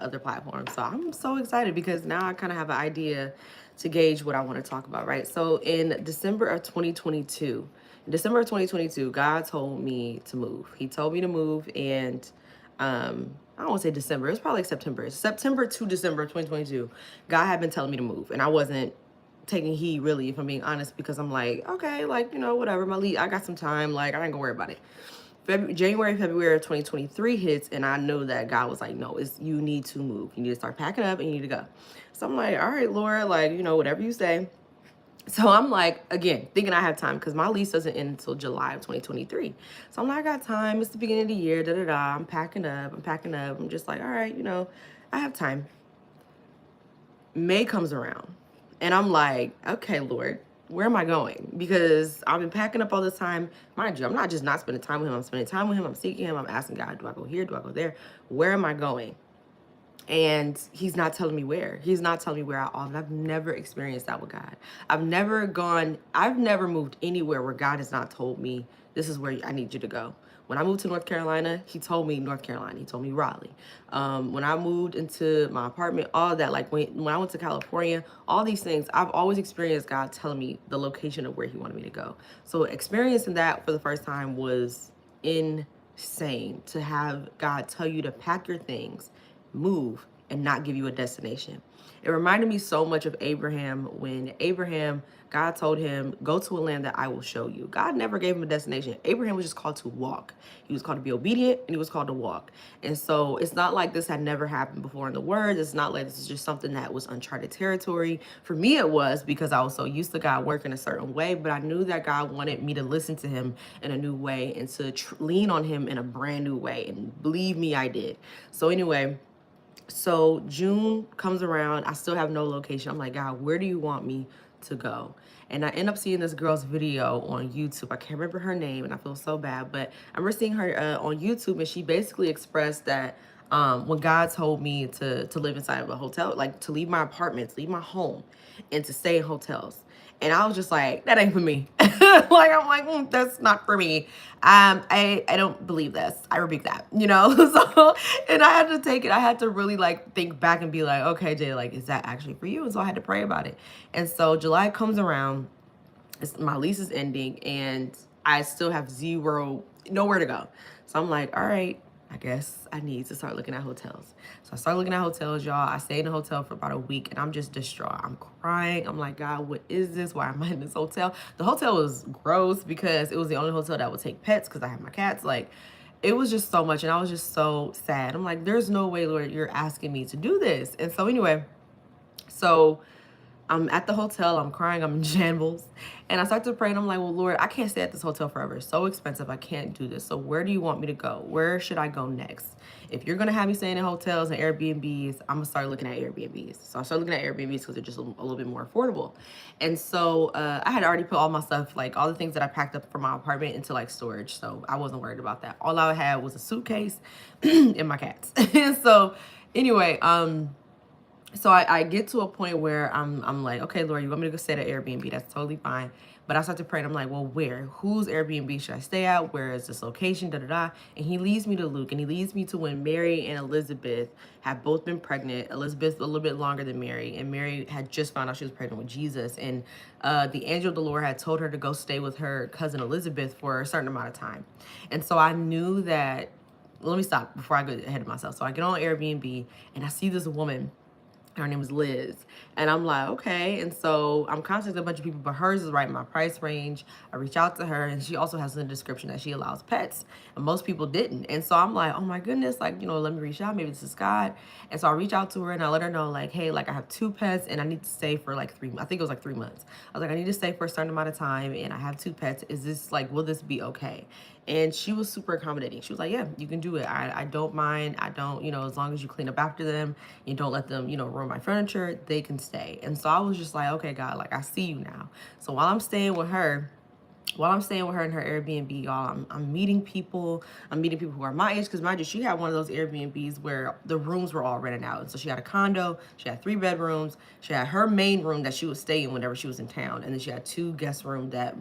other platforms. So I'm so excited because now I kind of have an idea to gauge what I want to talk about, right? So in December of 2022, God told me to move. He told me to move, and I don't want to say December. It's probably like September. September to December of 2022. God had been telling me to move, and I wasn't taking heed really, if I'm being honest, because I'm like, okay, like, whatever. I got some time. Like, I ain't gonna worry about it. February of 2023 hits, and I know that God was like, no, it's you need to move. You need to start packing up and you need to go. So I'm like, all right, Lord, like, whatever you say. So I'm like, again, thinking I have time because my lease doesn't end until July of 2023. So I'm like, I got time. It's the beginning of the year, da da da. I'm packing up. I'm packing up. I'm just like, all right, I have time. May comes around, and I'm like, okay, Lord, where am I going? Because I've been packing up all this time. Mind you, I'm not just not spending time with him. I'm spending time with him. I'm seeking him. I'm asking God, do I go here? Do I go there? Where am I going? And he's not telling me where. He's not telling me where I often. I've never experienced that with God. I've never moved anywhere where God has not told me, this is where I need you to go. When I moved to North Carolina, he told me North Carolina. He told me Raleigh. When I moved into my apartment, all of that, like when I went to California, all these things, I've always experienced God telling me the location of where he wanted me to go. So experiencing that for the first time was insane, to have God tell you to pack your things, move, and not give you a destination. It reminded me so much of Abraham, when God told him, go to a land that I will show you. God never gave him a destination. Abraham was just called to walk. He was called to be obedient, and he was called to walk. And so it's not like this had never happened before in the word. It's not like this is just something that was uncharted territory. For me, it was, because I was so used to God working a certain way, but I knew that God wanted me to listen to him in a new way and to lean on him in a brand new way. And believe me, I did. So anyway, so June comes around. I still have no location. I'm like, God, where do you want me to go? And I end up seeing this girl's video on YouTube. I can't remember her name, and I feel so bad. But I remember seeing her on YouTube, and she basically expressed that when God told me to live inside of a hotel, like to leave my apartment, to leave my home, and to stay in hotels. And I was just like, that ain't for me. Like, I'm like, that's not for me. I don't believe this. I rebuke that, So, and I had to take it. I had to really like think back and be like, okay, Jay, like, is that actually for you? And so I had to pray about it. And so July comes around, my lease is ending, and I still have nowhere to go. So I'm like, all right, I guess I need to start looking at hotels. So I started looking at hotels, y'all. I stayed in a hotel for about a week, and I'm just distraught. I'm crying. I'm like, God, what is this? Why am I in this hotel? The hotel was gross because it was the only hotel that would take pets because I have my cats. Like, it was just so much, and I was just so sad. I'm like, there's no way, Lord, you're asking me to do this. And so anyway, so I'm at the hotel, I'm crying, I'm in shambles. And I start to pray, and I'm like, well, Lord, I can't stay at this hotel forever. It's so expensive. I can't do this. So where do you want me to go? Where should I go next? If you're going to have me staying in hotels and Airbnbs, I'm going to start looking at Airbnbs. So I started looking at Airbnbs because they're just a little bit more affordable. And so I had already put all my stuff, like all the things that I packed up from my apartment, into like storage. So I wasn't worried about that. All I had was a suitcase and my cats. And so anyway, so I get to a point where I'm like, okay, Lord, you want me to go stay at an Airbnb? That's totally fine. But I start to pray, and I'm like, well, where? Whose Airbnb should I stay at? Where is this location? Da da da. And he leads me to Luke, and he leads me to when Mary and Elizabeth had both been pregnant. Elizabeth a little bit longer than Mary, and Mary had just found out she was pregnant with Jesus. And the angel of the Lord had told her to go stay with her cousin Elizabeth for a certain amount of time. And so I knew that. Let me stop before I get ahead of myself. So I get on Airbnb, and I see this woman. Her name is Liz. And I'm like, okay. And so I'm contacting a bunch of people, but hers is right in my price range. I reach out to her, and she also has in the description that she allows pets. And most people didn't. And so I'm like, oh my goodness, like, let me reach out. Maybe this is God. And so I reach out to her, and I let her know, like, hey, like, I have 2 pets, and I need to stay for like 3 months. I think it was like 3 months. I was like, I need to stay for a certain amount of time, and I have 2 pets. Is this like, will this be okay? And she was super accommodating. She was like, yeah, you can do it. I don't mind. I don't, as long as you clean up after them, you don't let them, ruin my furniture, they can stay. And so I was just like, okay, God, like, I see you now. So while I'm staying with her in her Airbnb, y'all, I'm meeting people. I'm meeting people who are my age, because mind you, she had one of those Airbnbs where the rooms were all rented out. And so she had a condo, she had 3 bedrooms, she had her main room that she would stay in whenever she was in town, and then she had 2 guest rooms that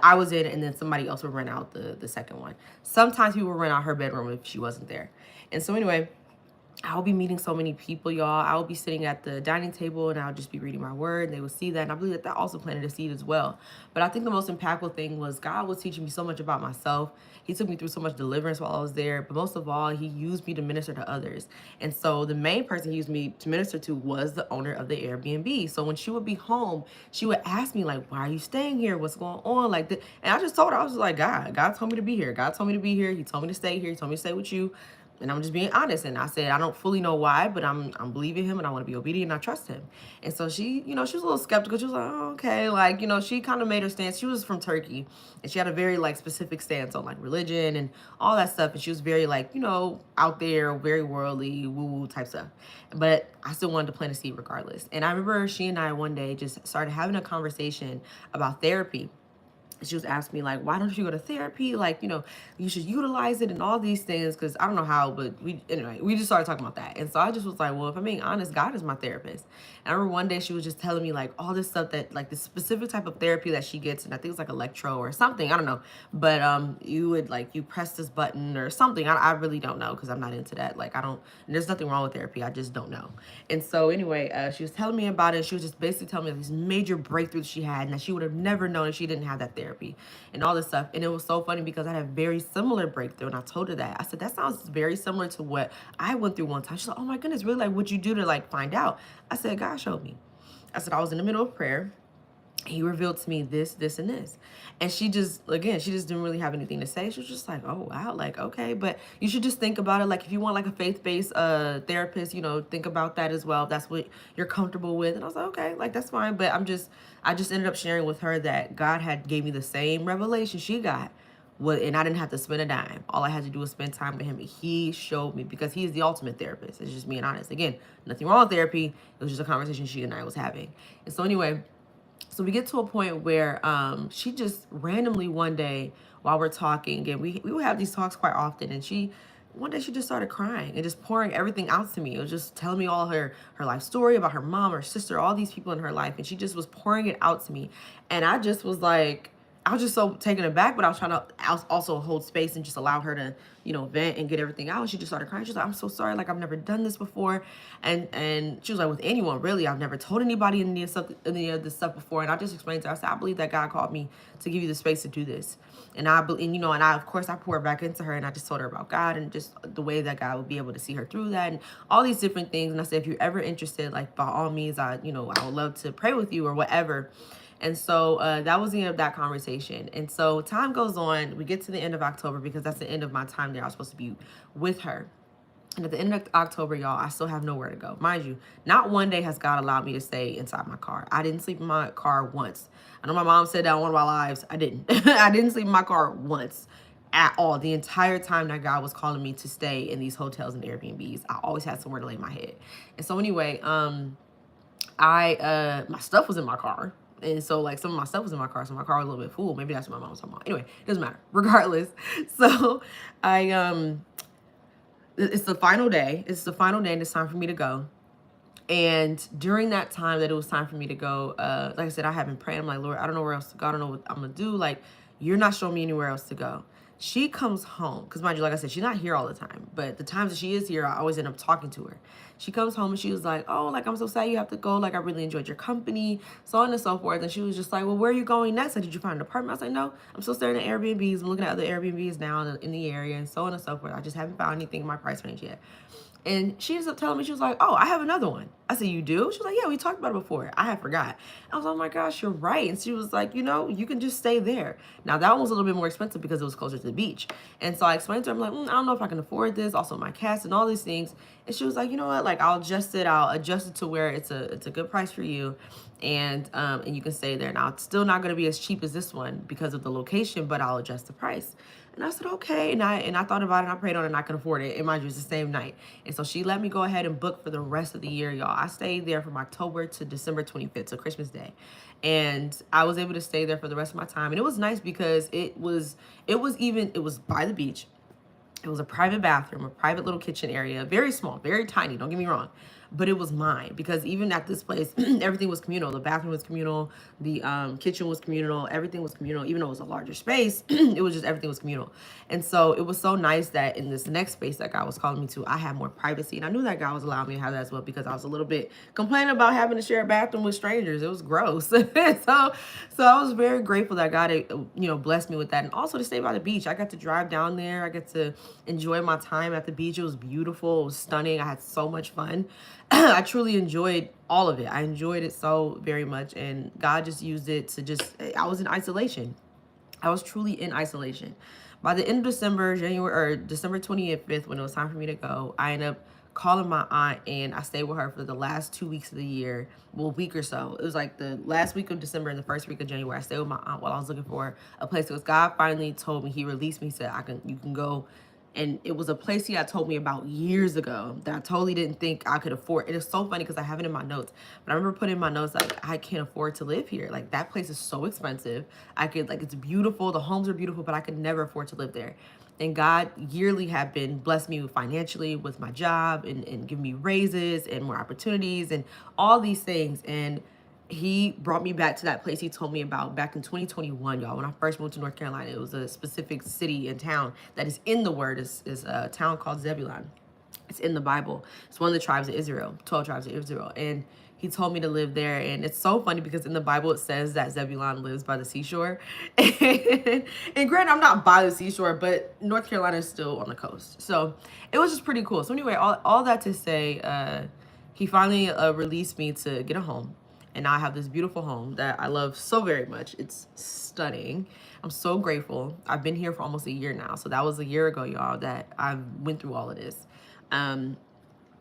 I was in, and then somebody else would rent out the second one. Sometimes people would rent out her bedroom if she wasn't there. And so anyway, I'll be meeting so many people, y'all. I'll be sitting at the dining table and I'll just be reading my word. And they will see that. And I believe that that also planted a seed as well. But I think the most impactful thing was God was teaching me so much about myself. He took me through so much deliverance while I was there. But most of all, he used me to minister to others. And so the main person he used me to minister to was the owner of the Airbnb. So when she would be home, she would ask me, like, why are you staying here? What's going on? Like, and I just told her, I was like, God told me to be here. God told me to be here. He told me to stay here. He told me to stay with you. And I'm just being honest. And I said, I don't fully know why, but I'm believing him and I want to be obedient and I trust him. And so she, she was a little skeptical. She was like, oh, okay. Like, she kind of made her stance. She was from Turkey and she had a very like specific stance on like religion and all that stuff. And she was very like, out there, very worldly, woo-woo type stuff. But I still wanted to plant a seed regardless. And I remember she and I one day just started having a conversation about therapy. She was asking me like, why don't you go to therapy? Like, you should utilize it and all these things. Cause I don't know how, but we just started talking about that. And so I just was like, well, if I'm being honest, God is my therapist. And I remember one day she was just telling me like all this stuff that like the specific type of therapy that she gets. And I think it's like electro or something. I don't know. But you would like, you press this button or something. I really don't know. Cause I'm not into that. Like there's nothing wrong with therapy. I just don't know. And so anyway, she was telling me about it. She was just basically telling me these major breakthroughs she had and that she would have never known if she didn't have that therapy and all this stuff. And it was so funny because I had a very similar breakthrough. And I told her that. I said, that sounds very similar to what I went through one time. She's like, oh my goodness, really? Like, what'd you do to like find out? I said, God showed me. I said, I was in the middle of prayer. He revealed to me this, this, and this. And she just didn't really have anything to say. She was just like, oh, wow, like, okay. But you should just think about it. Like, if you want like a faith-based therapist, think about that as well. If that's what you're comfortable with. And I was like, okay, like, that's fine. But I just ended up sharing with her that God had gave me the same revelation she got. And I didn't have to spend a dime. All I had to do was spend time with him. He showed me because he's the ultimate therapist. It's just being honest. Again, nothing wrong with therapy. It was just a conversation she and I was having. And so anyway, so we get to a point where she just randomly one day while we're talking, and we would have these talks quite often, and one day she just started crying and just pouring everything out to me. It was just telling me all her life story about her mom, her sister, all these people in her life, and she just was pouring it out to me. And I just was like, I was just so taken aback, but I was trying to also hold space and just allow her to, vent and get everything out. And she just started crying. She was like, I'm so sorry. Like, I've never done this before. And she was like, with anyone, really. I've never told anybody any of this stuff before. And I just explained to her, I said, I believe that God called me to give you the space to do this. And of course, I poured back into her and I just told her about God and just the way that God would be able to see her through that and all these different things. And I said, if you're ever interested, like, by all means, I would love to pray with you or whatever. And so that was the end of that conversation. And so time goes on. We get to the end of October because that's the end of my time there. I was supposed to be with her. And at the end of October, y'all, I still have nowhere to go. Mind you, not one day has God allowed me to stay inside my car. I didn't sleep in my car once. I know my mom said that on one of my lives. I didn't. I didn't sleep in my car once at all. The entire time that God was calling me to stay in these hotels and Airbnbs, I always had somewhere to lay my head. And so anyway, my stuff was in my car. And so, like, some of my stuff was in my car, so my car was a little bit full. Maybe that's what my mom was talking about. Anyway, it doesn't matter. Regardless, so it's the final day. It's the final day, and it's time for me to go. And during that time that it was time for me to go, like I said, I have been praying. I'm like, Lord, I don't know where else to go. I don't know what I'm going to do. Like, you're not showing me anywhere else to go. She comes home, because mind you, like I said, she's not here all the time. But the times that she is here, I always end up talking to her. She comes home and she was like, oh, like, I'm so sad you have to go. Like, I really enjoyed your company, so on and so forth. And she was just like, well, where are you going next? Like, did you find an apartment? I was like, no, I'm still staring at Airbnbs. I'm looking at other Airbnbs now in the area and so on and so forth. I just haven't found anything in my price range yet. And she ends up telling me, she was like, oh, I have another one. I said, you do? She was like, yeah, we talked about it before. I had forgot. I was like, oh my gosh, you're right. And she was like, you can just stay there. Now, that one was a little bit more expensive because it was closer to the beach. And so I explained to her, I'm like, I don't know if I can afford this. Also my cast and all these things. And she was like, you know what? Like, I'll adjust it to where it's a good price for you. And you can stay there. Now, it's still not going to be as cheap as this one because of the location, but I'll adjust the price. And I said, okay. And I thought about it and I prayed on it and I could afford it. And mind you, it was the same night. And so she let me go ahead and book for the rest of the year, y'all. I stayed there from October to December 25th, so Christmas Day. And I was able to stay there for the rest of my time. And it was nice because it was by the beach. It was a private bathroom, a private little kitchen area, very small, very tiny, don't get me wrong. but it was mine because even at this place, everything was communal. The bathroom was communal, the kitchen was communal, everything was communal. Even though it was a larger space, it was just everything was communal. And so it was so nice that in this next space that God was calling me to, I had more privacy. And I knew that God was allowing me to have that as well because I was a little bit complaining about having to share a bathroom with strangers. It was gross. so I was very grateful that God, blessed me with that. And also to stay by the beach. I got to drive down there. I got to enjoy my time at the beach. It was beautiful. It was stunning. I had so much fun. I truly enjoyed all of it. I enjoyed it so very much. And God just used it to I was in isolation. I was truly in isolation. By the end of December, December 25th, when it was time for me to go, I ended up calling my aunt and I stayed with her for the last 2 weeks of the year, well, a week or so. It was like the last week of December and the first week of January. I stayed with my aunt while I was looking for a place. Because God finally told me, he released me, said, you can go. And it was a place he had told me about years ago that I totally didn't think I could afford. It is so funny because I have it in my notes. But I remember putting in my notes, like, I can't afford to live here. Like, that place is so expensive. It's beautiful. The homes are beautiful, but I could never afford to live there. And God yearly had been blessed me financially with my job and giving me raises and more opportunities and all these things. And he brought me back to that place he told me about back in 2021, y'all. When I first moved to North Carolina, it was a specific city and town that is in the word, is a town called Zebulon. It's in the Bible. It's one of the tribes of Israel, 12 tribes of Israel. And he told me to live there. And it's so funny because in the Bible, it says that Zebulon lives by the seashore. And granted, I'm not by the seashore, but North Carolina is still on the coast. So it was just pretty cool. So anyway, all that to say, he finally released me to get a home. And now I have this beautiful home that I love so very much. It's stunning. I'm so grateful. I've been here for almost a year now. So that was a year ago, y'all, that I went through all of this. And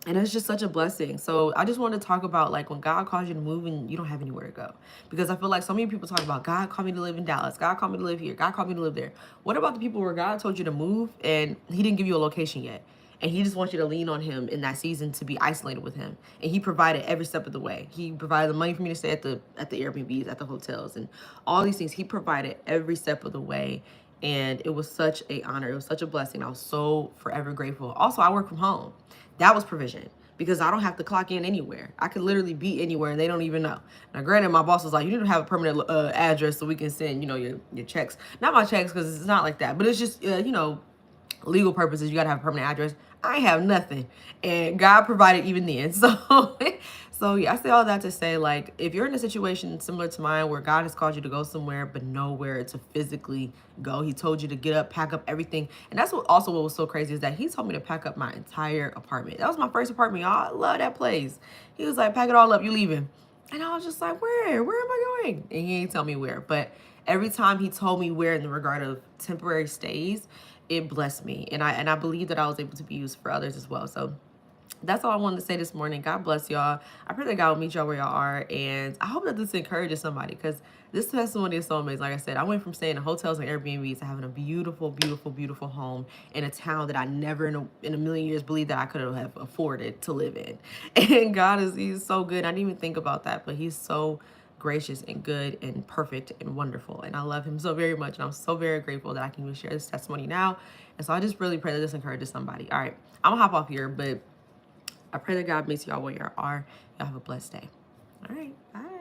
it's just such a blessing. So I just want to talk about, like, when God calls you to move and you don't have anywhere to go. Because I feel like so many people talk about, God called me to live in Dallas. God called me to live here. God called me to live there. What about the people where God told you to move and he didn't give you a location yet? And he just wants you to lean on him in that season to be isolated with him. And he provided every step of the way. He provided the money for me to stay at the Airbnbs, at the hotels, and all these things. He provided every step of the way. And it was such an honor. It was such a blessing. I was so forever grateful. Also, I work from home. That was provision because I don't have to clock in anywhere. I could literally be anywhere and they don't even know. Now, granted, my boss was like, you need to have a permanent address so we can send, your checks. Not my checks because it's not like that, but it's just, legal purposes, you got to have a permanent address. I have nothing. And God provided even then. So yeah, I say all that to say, like, if you're in a situation similar to mine where God has called you to go somewhere, but nowhere to physically go, he told you to get up, pack up everything. And that's what was so crazy is that he told me to pack up my entire apartment. That was my first apartment, y'all. I love that place. He was like, pack it all up, you leaving. And I was just like, where am I going? And he ain't tell me where. But every time he told me where in the regard of temporary stays, it blessed me. And I believe that I was able to be used for others as well. So that's all I wanted to say this morning. God bless y'all. I pray that God will meet y'all where y'all are. And I hope that this encourages somebody because this testimony is so amazing. Like I said, I went from staying in hotels and Airbnbs to having a beautiful, beautiful, beautiful home in a town that I never in a million years believed that I could have afforded to live in. And he's so good. I didn't even think about that, but he's so gracious and good and perfect and wonderful. And I love him so very much. And I'm so very grateful that I can even share this testimony now. And so I just really pray that this encourages somebody. All right, I'm gonna hop off here, but I pray that God meets y'all where you are. Y'all have a blessed day. All right, bye.